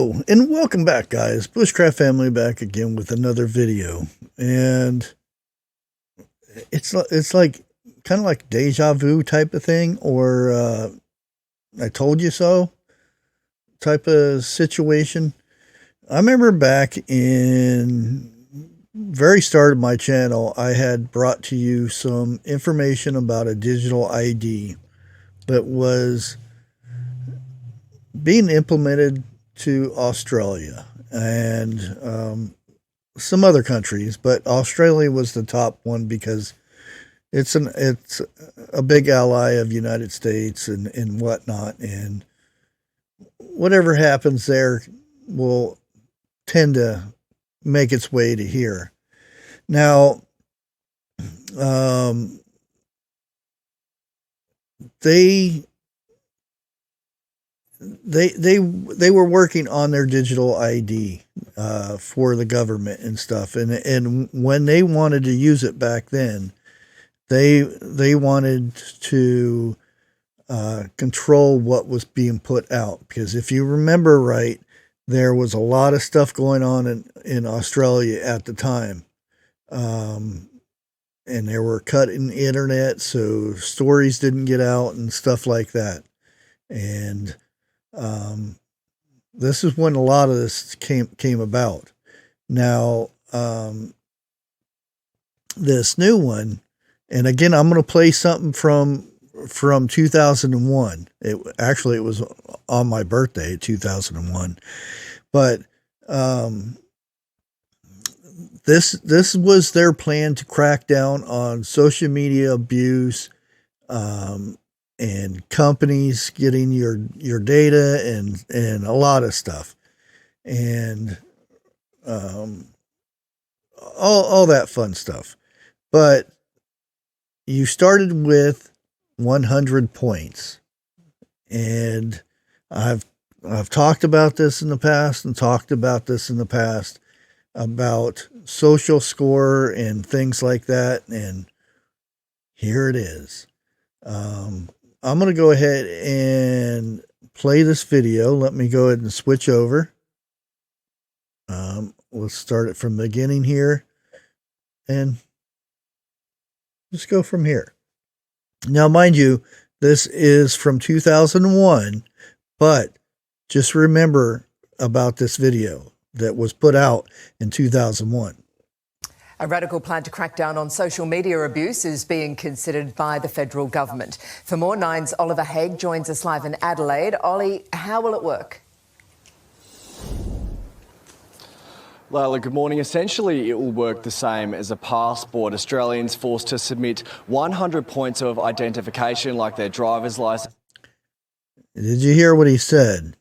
Hello and welcome back, guys. Bushcraft family back again with another video, and it's like kind of like deja vu type of thing, or I told you so type of situation. I remember back in very start of my channel, I had brought to you some information about a digital ID that was being implemented to Australia and some other countries, but Australia was the top one because it's a big ally of United States and whatnot, and whatever happens there will tend to make its way to here. Now, they were working on their digital ID for the government and stuff, and when they wanted to use it back then, they wanted to control what was being put out, because if you remember right, there was a lot of stuff going on in Australia at the time, and they were cutting the internet so stories didn't get out and stuff like that, and this is when a lot of this came about. Now, this new one, and again, I'm going to play something from 2001. It was on my birthday, 2001, but this was their plan to crack down on social media abuse, and companies getting your data and a lot of stuff, and all that fun stuff. But you started with 100 points, and I've talked about this in the past and talked about this in the past about social score and things like that, and here it is. I'm going to go ahead and play this video. Let me go ahead and switch over. Let's start it from the beginning here, and just go from here. Now, mind you, this is from 2001, but just remember about this video that was put out in 2001. A radical plan to crack down on social media abuse is being considered by the federal government. For more, Nine's Oliver Haig joins us live in Adelaide. Ollie, how will it work? Layla, good morning. Essentially, it will work the same as a passport. Australians forced to submit 100 points of identification, like their driver's licence. Did you hear what he said?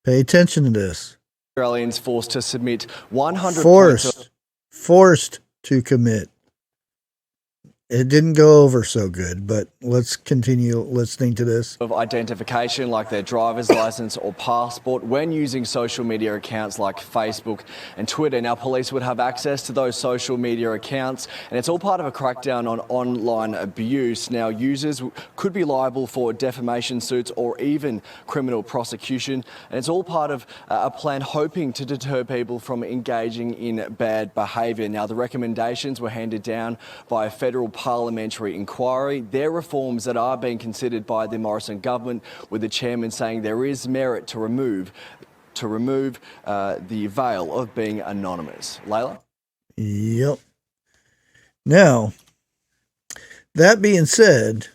Pay attention to this. Australians forced to submit 100 points. Forced to commit. It didn't go over so good, but let's continue listening to this. Of identification, like their driver's license or passport, when using social media accounts like Facebook and Twitter. Now, police would have access to those social media accounts, and it's all part of a crackdown on online abuse. Now, users could be liable for defamation suits or even criminal prosecution, and it's all part of a plan hoping to deter people from engaging in bad behaviour. Now, the recommendations were handed down by a federal parliamentary inquiry. They're reforms that are being considered by the Morrison government, with the chairman saying there is merit to remove the veil of being anonymous. Layla? Yep. Now, that being said,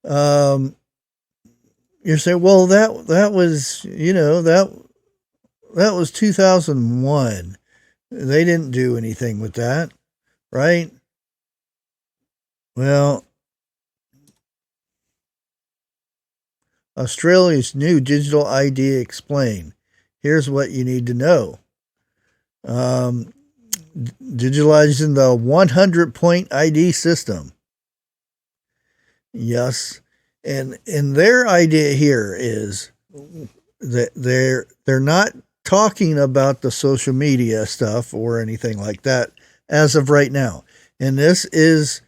you're saying, well, that was, that was 2001. They didn't do anything with that, right? Well, Australia's new digital ID explained. Here's what you need to know. Digitalizing the 100-point ID system. Yes. And their idea here is that they're not talking about the social media stuff or anything like that as of right now. And this is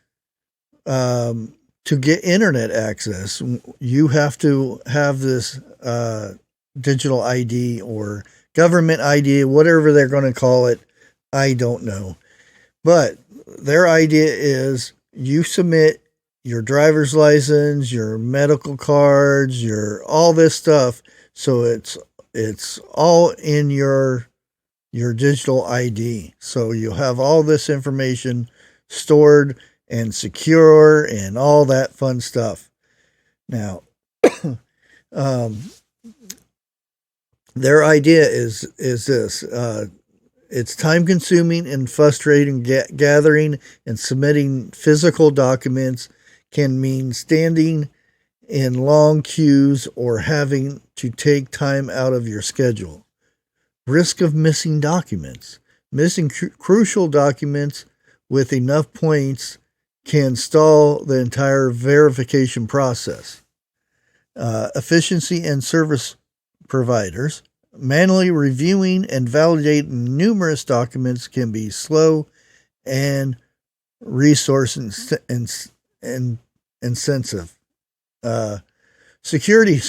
to get internet access. You have to have this digital ID or government ID, whatever they're going to call it. I don't know. But their idea is you submit your driver's license, your medical cards, your all this stuff, so it's all in your digital ID. So you'll have all this information stored and secure and all that fun stuff. Now, their idea is this. It's time consuming and frustrating. Gathering and submitting physical documents can mean standing in long queues or having to take time out of your schedule. Risk of missing documents. Missing crucial documents with enough points can stall the entire verification process. Efficiency and service providers. Manually reviewing and validating numerous documents can be slow and resource intensive. Security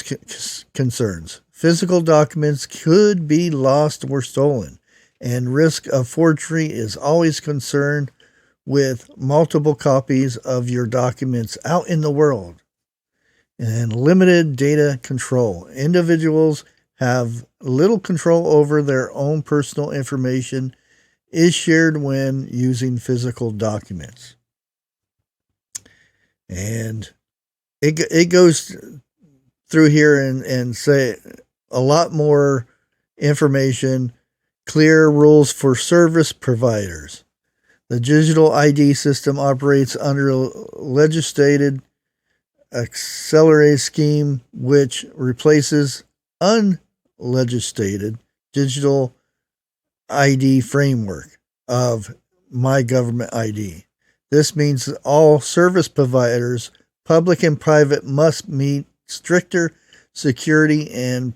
concerns. Physical documents could be lost or stolen, and risk of forgery is always concerned with multiple copies of your documents out in the world. And limited data control. Individuals have little control over their own personal information is shared when using physical documents. And it goes through here and say a lot more information, clear rules for service providers. The digital ID system operates under a legislated accelerated scheme which replaces unlegislated digital ID framework of My Government ID. This means that all service providers, public and private, must meet stricter security and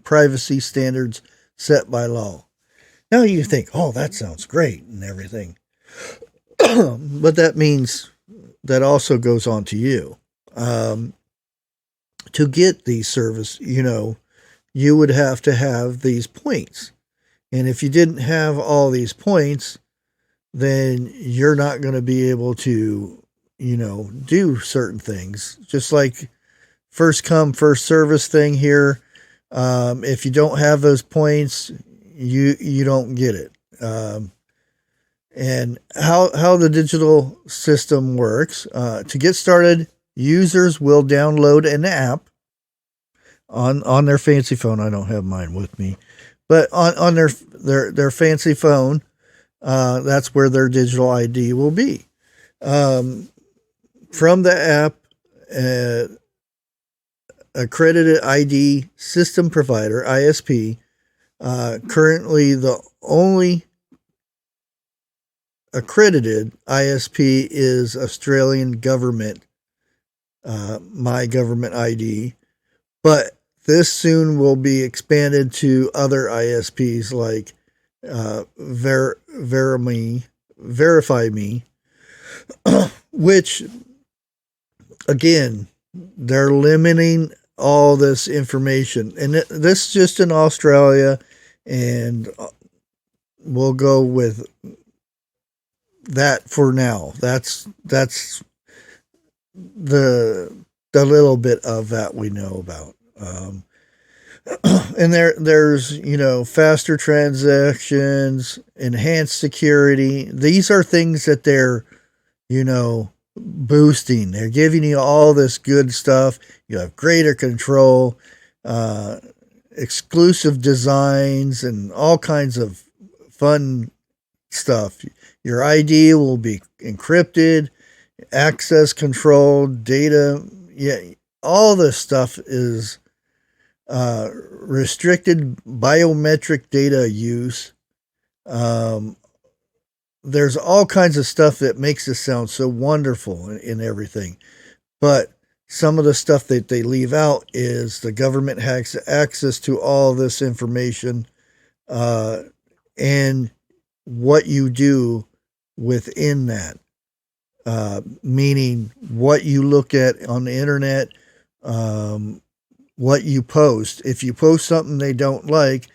privacy standards set by law. Now you think, oh, that sounds great and everything. But that means that also goes on to you. To get these service, you would have to have these points. And if you didn't have all these points, then you're not going to be able to, do certain things. Just like first come, first service thing here. If you don't have those points, you don't get it. And how the digital system works. To get started, users will download an app on their fancy phone. I don't have mine with me, but on their fancy phone, that's where their digital ID will be. From the app, accredited ID system provider, ISP, currently the only accredited ISP is Australian government, My Government ID, but this soon will be expanded to other ISPs like Verify Me, which again, they're limiting all this information. And this is just in Australia, and we'll go with that for now. That's the little bit of that we know about. And there's faster transactions, enhanced security. These are things that they're boosting. They're giving you all this good stuff. You have greater control, exclusive designs, and all kinds of fun stuff. Your ID will be encrypted, access controlled, data. Yeah, all this stuff is restricted biometric data use. There's all kinds of stuff that makes this sound so wonderful and everything. But some of the stuff that they leave out is the government has access to all this information and what you do within that. Meaning what you look at on the internet, what you post. If you post something they don't like,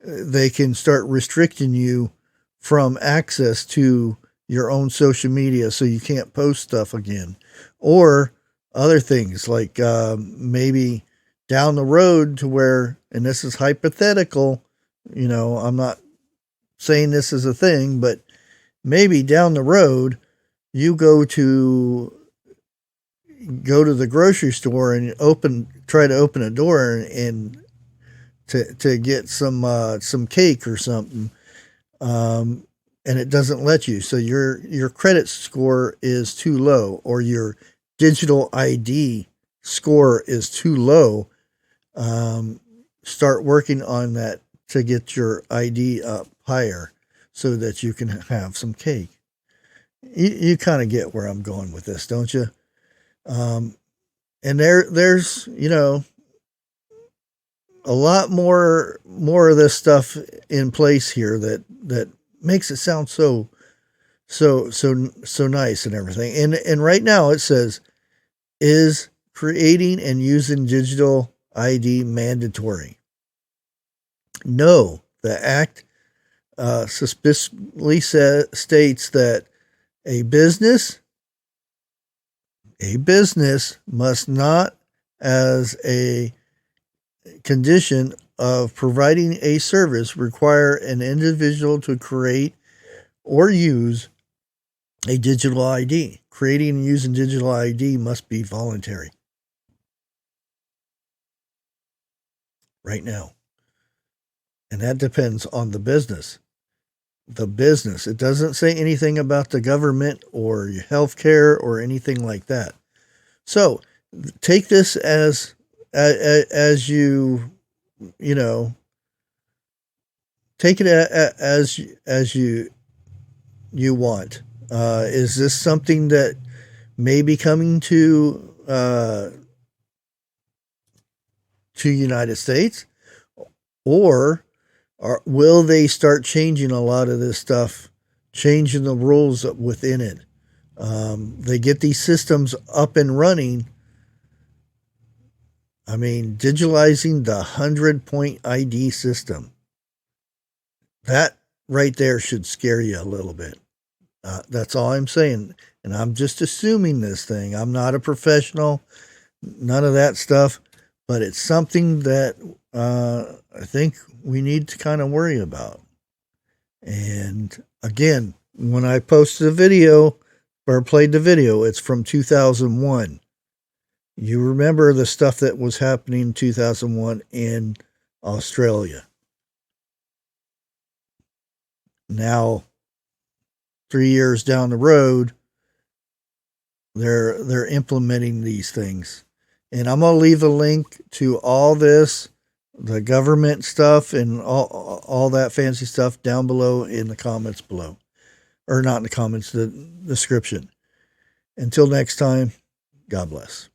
they can start restricting you from access to your own social media, so you can't post stuff again. Or other things like maybe down the road to where, and this is hypothetical, I'm not saying this is a thing, but maybe down the road you go to the grocery store and try to open a door and to get some cake or something, and it doesn't let you. So your credit score is too low, or your digital ID score is too low. Start working on that to get your ID up higher so that you can have some cake. You kind of get where I'm going with this, don't you? And there's a lot more of this stuff in place here that makes it sound so nice and everything. And right now it says, is creating and using digital ID mandatory? No, the act suspiciously states that a business must not, as a condition of providing a service, require an individual to create or use a digital ID. Creating and using digital ID must be voluntary. Right now. And that depends on the business. It doesn't say anything about the government or healthcare or anything like that. So take this as you take it as you want. Is this something that may be coming to United States, or will they start changing a lot of this stuff, changing the rules within it? They get these systems up and running. I mean, digitalizing the 100-point ID system. That right there should scare you a little bit. That's all I'm saying. And I'm just assuming this thing. I'm not a professional, none of that stuff. But it's something that I think we need to kind of worry about. And again, when I posted the video or played the video, it's from 2001. You remember the stuff that was happening in 2001 in Australia. Now, 3 years down the road, they're implementing these things. And I'm going to leave a link to all this, the government stuff and all that fancy stuff down below in the comments below. Or not in the comments, the description. Until next time, God bless.